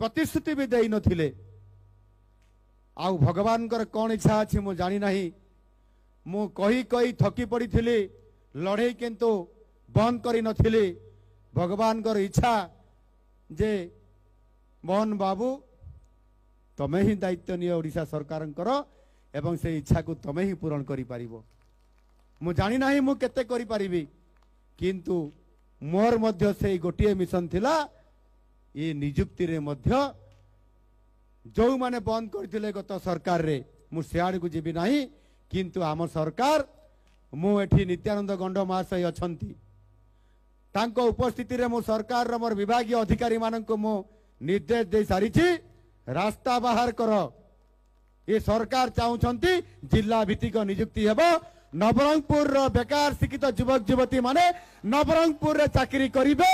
प्रतिश्रुति भी दे नथिले आउ भगवान कर कौन इच्छा अच्छी मु जानी नहीं मु कही कही थकी पड़ी थिली लड़े किंतु बंद करी नथिली भगवान कर इच्छा जे मोहन बाबू तमे ही दायित्व नियो ओडिशा सरकार एवं से इच्छा को तमे ही पूरण करि पारिबो मु जानी नाही मु केते करि पारिबी किंतु मोर मध्य से गोटे मिशन थिला ये निजुक्ति रे मध्य जो माने बंद करथिले गत सरकार रे मु सियाड़ को जीवी नाही किंतु आम सरकार मु एठी नित्यानंद गंड महाशय अछंती तांको उपस्थिति रे मु सरकार रो मोर विभागीय अधिकारी मानन को मु निर्देश दे सारिछि रास्ता बाहर कर ये सरकार चाहूछंती जिला भित्तिक नियुक्ति हेबो नवरंगपुर रो बेकार शिक्षित युवक युवती माने नवरंगपुर रे चाकरी करिवे।